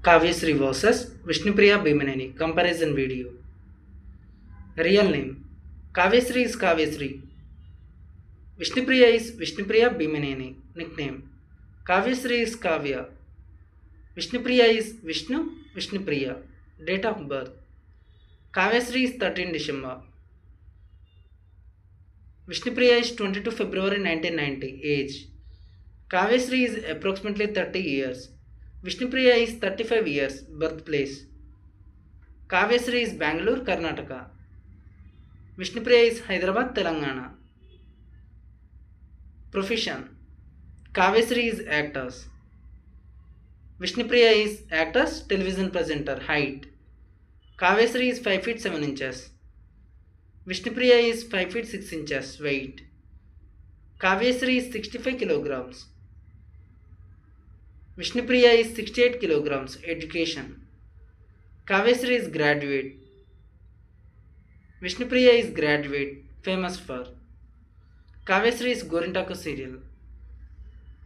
Kavyasri vs Vishnupriya Bhimaneni comparison video. Real name Kavyasri is Kavyasri. Vishnupriya is Vishnupriya Bhimaneni. Nickname Kavyasri is Kavya. Vishnupriya is Vishnupriya. Date of birth Kavyasri is 13 December. Vishnupriya is 22 February 1990. Age Kavyasri is approximately 30 years. Vishnupriya is 35 years. Birthplace Kavyasri is Bangalore, Karnataka. Vishnupriya is Hyderabad, Telangana. Profession Kavyasri is actors. Vishnupriya is actress, television presenter. Height Kavyasri is 5 feet 7 inches. Vishnupriya is 5 feet 6 inches. Weight Kavyasri is 65 kilograms. Vishnupriya is 68 kilograms. Education Kavyasri is graduate. Vishnupriya is graduate. Famous for Kavyasri is Gorintaku serial.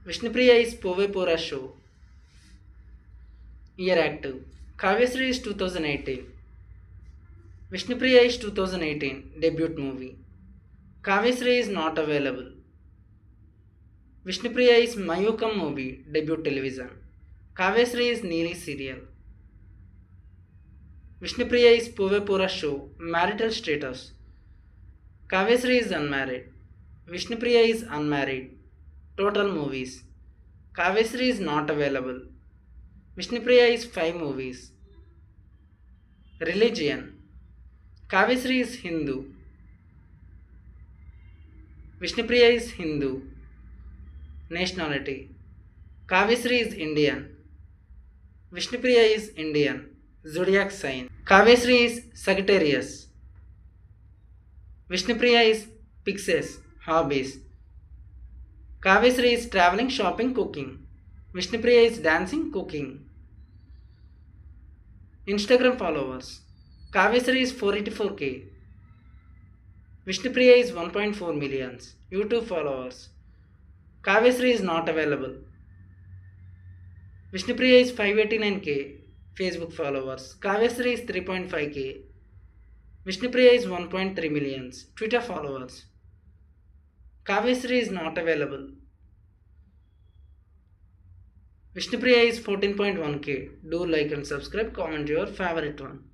Vishnupriya is Pove Pora show. Year active Kavyasri is 2018. Vishnupriya is 2018. Debut movie Kavyasri is not available. Vishnupriya is Mayukam movie. Debut television Kavyasri is Neeli serial. Vishnupriya is Pove Pora show. Marital status Kavyasri is unmarried. Vishnupriya is unmarried. Total movies Kavyasri is not available. Vishnupriya is 5 movies. Religion Kavyasri is Hindu. Vishnupriya is Hindu. Nationality Kavyasri is Indian. Vishnupriya is Indian. Zodiac sign Kavyasri is Sagittarius. Vishnupriya is Pisces. Hobbies Kavyasri is traveling, shopping, cooking. Vishnupriya is dancing, cooking. Instagram followers Kavyasri is 484k. Vishnupriya is 1.4 millions. YouTube followers Kavyasri is not available. Vishnupriya is 589k. Facebook followers Kavyasri is 3.5k. Vishnupriya is 1.3 millions. Twitter followers Kavyasri is not available. Vishnupriya is 14.1k. Do like and subscribe. Comment your favorite one.